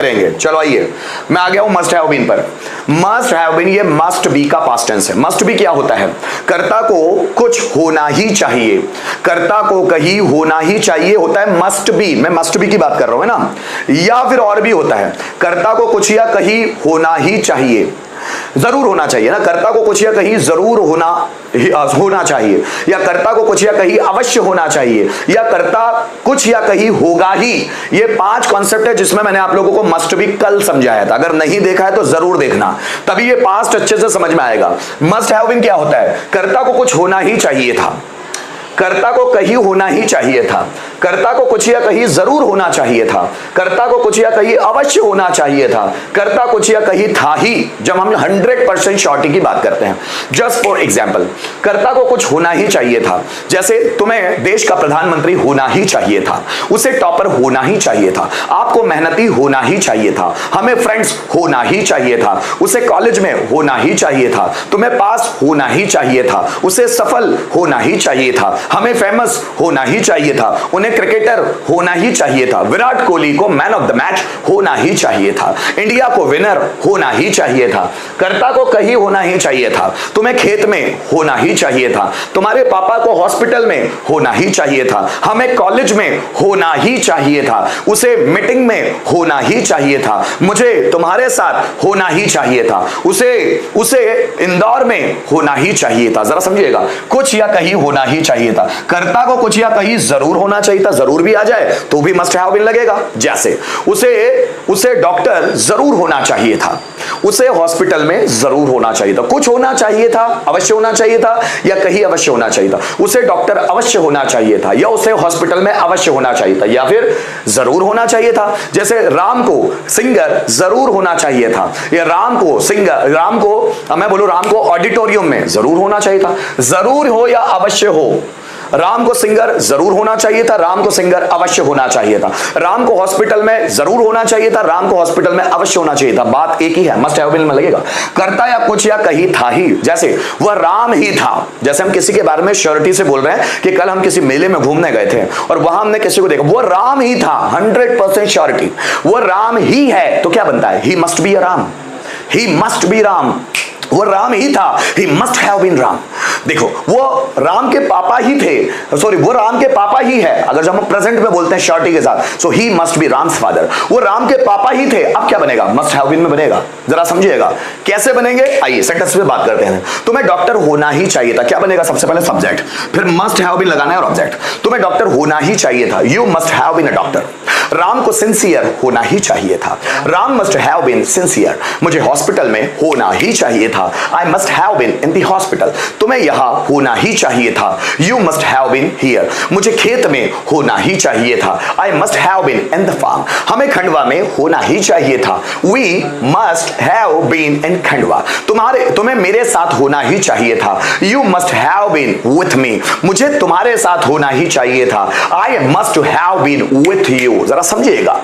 करेंगे। चलो आइए, मैं आ गया हूं मस्ट हैव बीन पर। मस्ट हैव बीन ये मस्ट बी का पास्ट टेंस है। मस्ट बी क्या होता है? कर्ता को कुछ होना ही चाहिए, कर्ता को कहीं होना ही चाहिए होता है मस्ट बी। मैं मस्ट बी की बात कर रहा हूं, है ना। या फिर और भी होता है, कर्ता को कुछ या कहीं होना ही चाहिए, जरूर होना चाहिए ना। कर्ता को कुछ या कहीं जरूर होना चाहिए, या कर्ता को कुछ या कहीं अवश्य होना चाहिए, या कर्ता कुछ या कहीं होगा ही। ये 5 कॉन्सेप्ट है जिसमें मैंने आप लोगों को मस्ट बी कल समझाया था। अगर नहीं देखा है तो जरूर देखना, तभी ये पास्ट अच्छे से समझ में आएगा। मस्ट हैव बीन क्या होता है? कर्ता को कुछ होना ही चाहिए था, कर्ता को कहीं होना ही चाहिए था, कर्ता को कुछ या कहीं जरूर होना चाहिए था, कर्ता को कुछ या कहीं अवश्य होना चाहिए था, कर्ता कुछ या कहीं था ही। जब हम 100% श्योरिटी की बात करते हैं, जस्ट फॉर एग्जांपल, कर्ता को कुछ होना ही चाहिए था। जैसे तुम्हें देश का प्रधानमंत्री होना ही चाहिए था, उसे टॉपर होना ही चाहिए था, आपको मेहनती होना ही चाहिए था, हमें फ्रेंड्स होना ही चाहिए था, उसे कॉलेज में होना ही चाहिए था, तुम्हें पास होना ही चाहिए था, उसे सफल होना ही चाहिए था, हमें फेमस होना ही चाहिए था, उन्हें क्रिकेटर होना ही चाहिए था, विराट कोहली को मैन ऑफ द मैच होना ही चाहिए था, इंडिया को विनर होना ही चाहिए था, कर्ता को कहीं होना ही चाहिए था, तुम्हें खेत में होना ही चाहिए था, तुम्हारे पापा को हॉस्पिटल में होना ही चाहिए था, हमें कॉलेज में होना ही चाहिए था, उसे मीटिंग में होना ही चाहिए था, मुझे तुम्हारे साथ होना ही चाहिए था, उसे इंदौर में होना ही चाहिए था। जरा समझिएगा, कुछ या कहीं होना ही चाहिए था। कर्ता को कुछ या कहीं जरूर होना चाहिए था, जरूर भी आ जाए तो भी मस्ट हैव बीन लगेगा। जैसे उसे डॉक्टर जरूर होना चाहिए था, उसे हॉस्पिटल में जरूर होना चाहिए था। कुछ होना चाहिए था, अवश्य होना चाहिए था, या कहीं अवश्य होना चाहिए था। उसे डॉक्टर अवश्य होना चाहिए था, या उसे हॉस्पिटल में अवश्य होना चाहिए था, या फिर जरूर होना चाहिए था। जैसे राम को सिंगर जरूर होना चाहिए था, या राम को ऑडिटोरियम में जरूर होना चाहिए था। जरूर हो या अवश्य हो, राम को सिंगर जरूर होना चाहिए था, राम को सिंगर अवश्य होना चाहिए था। राम को हॉस्पिटल में जरूर होना चाहिए था, राम को हॉस्पिटल में अवश्य होना चाहिए था। बात एक ही है, मस्ट हैव बीन में लगेगा। कर्ता या कुछ या कहीं था ही, जैसे वह राम ही था। जैसे हम किसी के बारे में श्योरिटी से बोल रहे हैं कि कल हम किसी मेले में घूमने गए थे और वहां हमने किसी को देखा, वो राम ही था, 100% श्योरिटी वो राम ही है। तो क्या बनता है? He must be a Ram, he must be Ram. वो राम ही था, he must have been Ram. देखो, वो राम के पापा ही थे, सॉरी वो राम के पापा ही है। अगर जब हम प्रेजेंट में बोलते हैं श्योरिटी के साथ, सो he must be Ram's father. वो राम के पापा ही थे। अब क्या बनेगा? मस्ट हैव बीन में बनेगा। जरा समझिएगा कैसे बनेंगे, आइए सेंटेंस पे बात करते हैं। तुम्हें डॉक्टर होना ही चाहिए था, क्या बनेगा? सबसे पहले सब्जेक्ट, फिर मस्ट हैव बीन लगाना है और ऑब्जेक्ट। तुम्हें डॉक्टर होना ही चाहिए था, you must have been a doctor. Ram को सिंसियर होना ही चाहिए था, Ram must have been sincere. मुझे हॉस्पिटल में होना ही चाहिए था, I must have been in the hospital। तुम्हें यहाँ होना ही चाहिए था, you must have been here। मुझे खेत में होना ही चाहिए था, I must have been in the farm। हमें खंडवा में होना ही चाहिए था, we must have been in Khandwa. तुम्हें मेरे साथ होना ही चाहिए था, you must have been with me। मुझे तुम्हारे साथ होना ही चाहिए था, I must have been with you। जरा समझिएगा,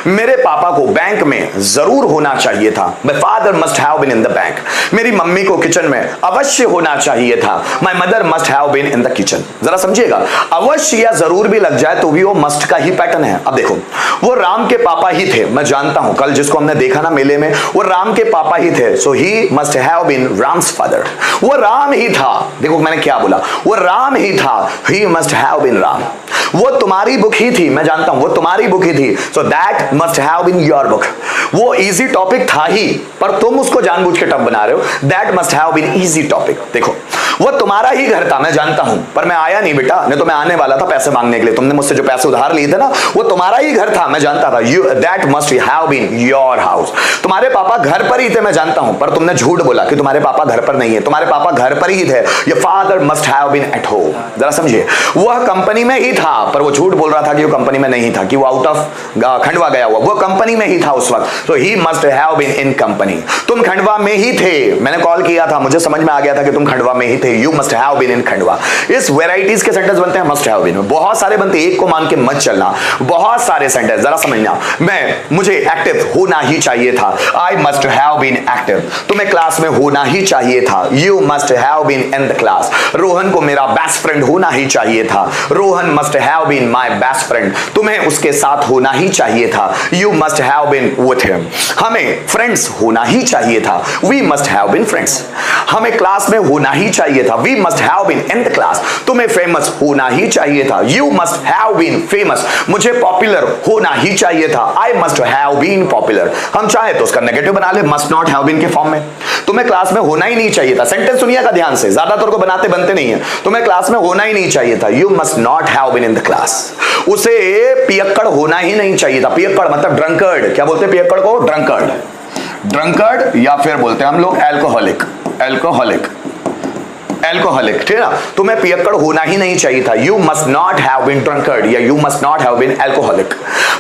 मेरे पापा को बैंक में जरूर होना चाहिए था, my father must have been in the bank। मेरी मम्मी को किचन में अवश्य होना चाहिए था, my mother must have been in the kitchen। जरा समझिएगा, अवश्य या जरूर भी लग जाए तो भी वो मस्ट का ही पैटर्न है। अब देखो, वो राम के पापा ही थे, मैं जानता हूं, कल जिसको हमने देखा ना मेले में, वो राम के पापा ही थे, so he must have been Ram's father. वो राम ही था, देखो मैंने क्या बोला, वो राम ही था, he must have been Ram. वो तुम्हारी बुक ही थी, मैं जानता हूं वो तुम्हारी बुक ही थी, so that must have been your book। वो इजी टॉपिक था ही, पर तुम उसको जानबूझ के टफ बना रहे हो, that must have been easy topic। देखो, वो तुम्हारा ही घर था, मैं जानता हूं, पर मैं आया नहीं बेटा, नहीं तो मैं आने वाला था पैसे मांगने के लिए। तुमने मुझसे जो पैसे उधार लिए थे ना, वो तुम्हारा ही घर था, मैं जानता था, that must have been your house। तुम्हारे पापा घर पर ही थे, मैं जानता हूं, पर तुमने झूठ बोला कि तुम्हारे पापा घर पर नहीं है, तुम्हारे पापा घर पर ही थे, your father must have been at home। जरा समझिए, वह कंपनी में ही था, पर वो झूठ बोल रहा था कि वो कंपनी में नहीं था, कि वो आउट ऑफ खंडवा गया हुआ, वो कंपनी में ही था उस वक्त, So he must have been in company. तुम खंडवा में ही थे, मैंने कॉल किया था, मुझे समझ में आ गया था कि तुम खंडवा में ही थे. You must have been in Khandwa. इस वेराइटीज के सेंटेंस बनते हैं must have been में. बहुत सारे बनते हैं, एक को मान के मत चलना. बहुत सारे सेंटेंस जरा समझना. मुझे एक्टिव होना ही चाहिए था. I must have been active. तुम्हें क्लास में होना ही चाहिए था. You must have been in the class. Rohan को मेरा बेस्ट फ्रेंड होना ही चाहिए था. Rohan must have been my best friend. तुम्हें उसके साथ होना ही चाहिए था. You must have been with him. हमें फ्रेंड्स होना ही चाहिए था. We must have been friends. हमें क्लास में होना ही चाहिए था. We must have been in the class. तुम्हें फेमस होना ही चाहिए था. You must have been famous. मुझे पॉपुलर होना ही चाहिए था. I must have been popular. हम चाहे तो उसका नेगेटिव बना ले must not have been के फॉर्म में. तुम्हें क्लास में होना ही नहीं चाहिए था. सेंटेंस सुनिएगा ध्यान से, ज्यादातर को बनाते बनते नहीं है. तुम्हें क्लास में होना ही नहीं चाहिए था. You must not have been in the class. उसे पियक्कड़ होना ही नहीं चाहिए था. पियक्कड़ मतलब ड्रंकर्ड. क्या बोलते हैं पियक्कड़ को? ड्रंकर्ड. ड्रंकर्ड या फिर बोलते हैं हम लोग एल्कोहलिक. एल्कोहलिक, एल्कोहलिक, ठीक है ना. तुम्हें पियक्कड़ होना ही नहीं चाहिए था. You must not have been drunkard या you must not have been alcoholic.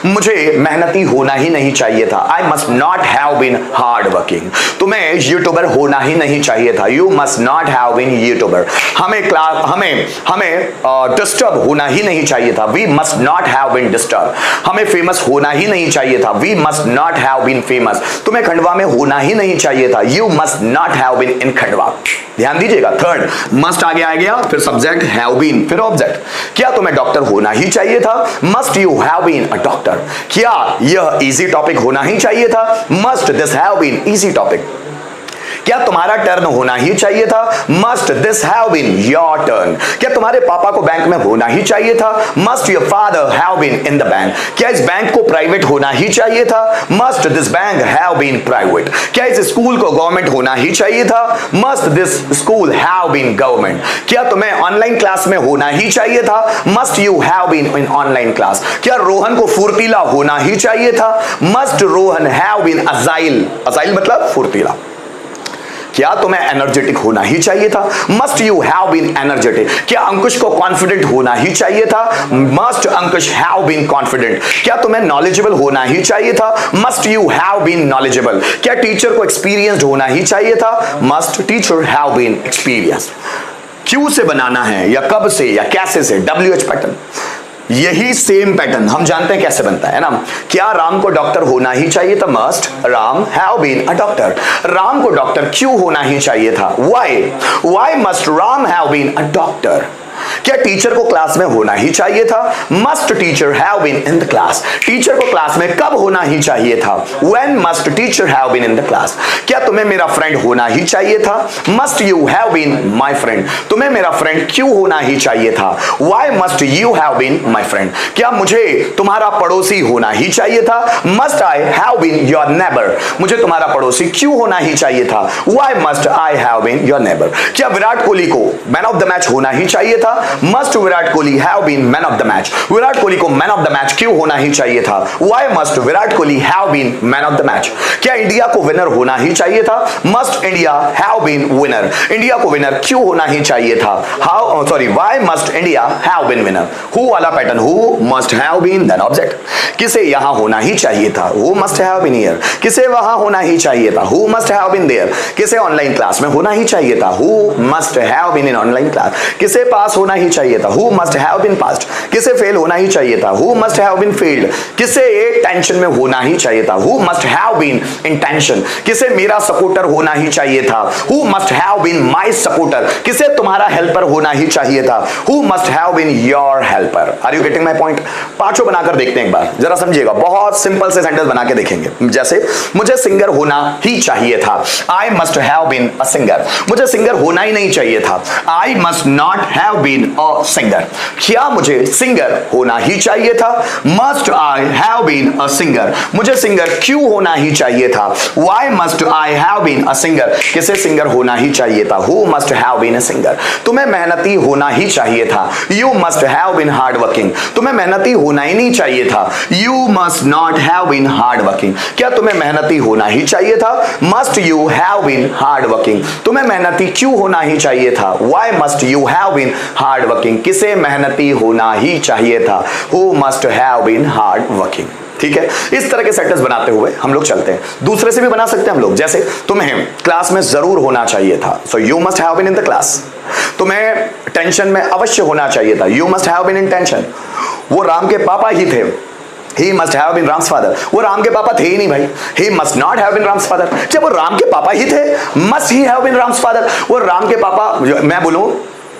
मुझे मेहनती होना ही नहीं चाहिए था. I must not have been hard working. तुम्हें यूट्यूबर होना ही नहीं चाहिए था. You must not have been YouTuber. हमें डिस्टर्ब होना ही नहीं चाहिए था. We must not have been disturb. हमें फेमस होना ही नहीं चाहिए था. We must not have been famous. तुम्हें खंडवा में होना ही नहीं चाहिए था. You must not have been in Khandwa. ध्यान दीजिएगा. थर्ड, मस्ट आगे आ गया, फिर सब्जेक्ट हैव बीन, फिर ऑब्जेक्ट. क्या तुम्हें डॉक्टर होना ही चाहिए था? Must you have been a doctor. क्या यह इजी टॉपिक होना ही चाहिए था? Must this have been easy topic. क्या तुम्हारा टर्न होना ही चाहिए था? Must this have been your turn. क्या तुम्हारे पापा को बैंक में होना ही चाहिए था? Must your father have been in the bank. क्या इस बैंक को प्राइवेट होना ही चाहिए था? Must this bank have been private. क्या इस स्कूल को गवर्नमेंट होना ही चाहिए था? Must this school have been government. क्या तुम्हें ऑनलाइन क्लास में होना ही चाहिए था? Must you have been in online class. क्या रोहन को फुर्तीला होना ही चाहिए था? Must Rohan have been agile. Agile मतलब फुर्तीला. क्या तुम्हें एनर्जेटिक होना ही चाहिए था? Must you have been energetic. क्या अंकुश को कॉन्फिडेंट होना ही चाहिए था? Must Ankush have been confident. क्या तुम्हें नॉलेजेबल होना ही चाहिए था? Must you have been knowledgeable. क्या टीचर को एक्सपीरियंस्ड होना ही चाहिए था? Must teacher have been experienced. क्यों से बनाना है या कब से या कैसे से? WH pattern. यही सेम पैटर्न हम जानते हैं कैसे बनता है ना. क्या राम को डॉक्टर होना ही चाहिए था? Must Ram have been a doctor. Ram को डॉक्टर क्यों होना ही चाहिए था? Why must Ram have been a doctor. क्या टीचर को क्लास में होना ही चाहिए था? Must teacher have been in the class. Teacher को क्लास में कब होना ही चाहिए था? When must teacher have been in the class. क्या तुम्हें मेरा फ्रेंड होना ही चाहिए था? Must you have been my friend. तुम्हें मेरा फ्रेंड क्यों होना ही चाहिए था? Why must you have been my friend. क्या मुझे तुम्हारा पड़ोसी होना ही चाहिए था? Must I have been your neighbour. मुझे तुम्हारा पड़ोसी क्यों होना ही चाहिए था? Why must I have been your neighbour. क्या विराट कोहली को मैन ऑफ द मैच होना ही चाहिए था? Must Virat Kohli have been man of the match. Virat Kohli को मैन ऑफ द मैच क्यों होना ही चाहिए था? Why must Virat Kohli have been man of the match. क्या इंडिया को विनर होना ही चाहिए था? Must India have been winner. India को विनर क्यों होना ही चाहिए था? Why must India have been winner. Who वाला pattern, who must have been then object. किसे यहां होना ही चाहिए था? Who must have been here. किसे वहां होना ही चाहिए था? Who must have been there. किसे ऑनलाइन क्लास में होना ही चाहिए था? Who must have been in online class. किसे पास होना ही चाहिए था? Who must have been passed. किसे फेल होना ही चाहिए था? Who must have been failed. किसे टेंशन में होना ही चाहिए था? Who must have been in tension. किसे मेरा सपोर्टर होना ही चाहिए था? Who must have been my supporter. किसे तुम्हारा हेल्पर होना ही चाहिए था? Who must have been your helper. Are you getting my point? पांचों बनाकर देखते हैं एक बार, जरा समझिएगा. बहुत सिंपल से सेंटेंस बना के देखेंगे. जैसे मुझे सिंगर होना ही चाहिए था. I must have been a singer. मुझे सिंगर होना ही नहीं चाहिए था. I must not have been a singer. क्या मुझे सिंगर होना ही चाहिए था? Must I have been a singer. मुझे सिंगर क्यों होना ही चाहिए था? Why must I have been a singer. किसे सिंगर होना ही चाहिए था? Who must have been a singer. तुम्हें मेहनती होना ही चाहिए था. You must have been hard working. तुम्हें मेहनती होना ही नहीं चाहिए था. You must not have been hard working. क्या तुम्हें मेहनती होना ही चाहिए था? Must you have been hard working. तुम्हें मेहनती क्यों होना ही चाहिए था? Why must you have been hard working. किसे मेहनती होना ही चाहिए था? Who must have been hard working. ठीक है, इस तरह के सेंटेंस बनाते हुए हम लोग चलते हैं। दूसरे से भी बना सकते हैं हम लोग, जैसे तुम्हें क्लास में जरूर होना चाहिए था, so you must have been in the class. तुम्हें टेंशन में अवश्य होना चाहिए था, you must have been in tension. वो राम के पापा ही थे, he must have been Ram's father। वो राम के पापा थे ही नहीं भाई, he must not have been Ram's father। जब वो राम के पापा ही थे, must he have been Ram's father। वो राम के पापा, मैं बोलूं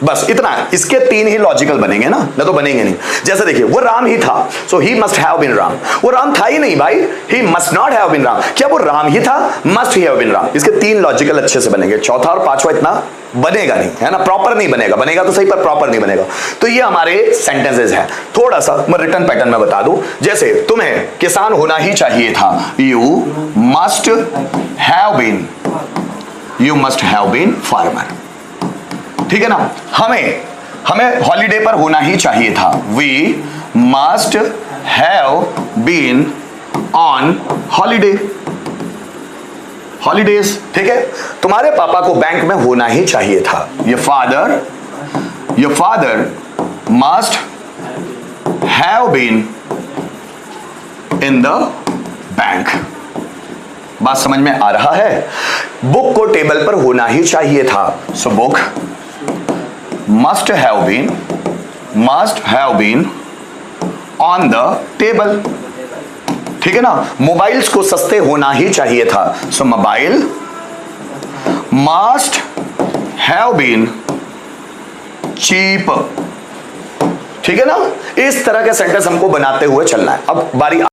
बस इतना, इसके 3 ही लॉजिकल बनेंगे ना तो बनेंगे नहीं। जैसे देखिए, वो राम ही था, so he must have been Ram. वो राम था ही नहीं भाई, he must not have been Ram. क्या वो राम ही था, must he have been Ram. इसके 3 लॉजिकल अच्छे से बनेंगे, चौथा और पांचवा इतना बनेगा नहीं, है ना, प्रॉपर नहीं बनेगा, बनेगा तो सही पर प्रॉपर नहीं बनेगा। तो ये हमारे सेंटेंसेस हैं। थोड़ा सा मैं रिटर्न पैटर्न में बता दूं, जैसे तुम्हें किसान होना ही चाहिए था, you must have been, you must have been farmer. ठीक है ना। हमें हॉलीडे पर होना ही चाहिए था, we must have been on holiday, holidays. ठीक है। तुम्हारे पापा को बैंक में होना ही चाहिए था, your father must have been in the bank. बात समझ में आ रहा है। बुक को टेबल पर होना ही चाहिए था, so book must have been on the table। ठीक है ना। मोबाइल्स को सस्ते होना ही चाहिए था, सो mobile must have been cheap। ठीक है ना। इस तरह के सेंटेंस हमको बनाते हुए चलना है। अब बारी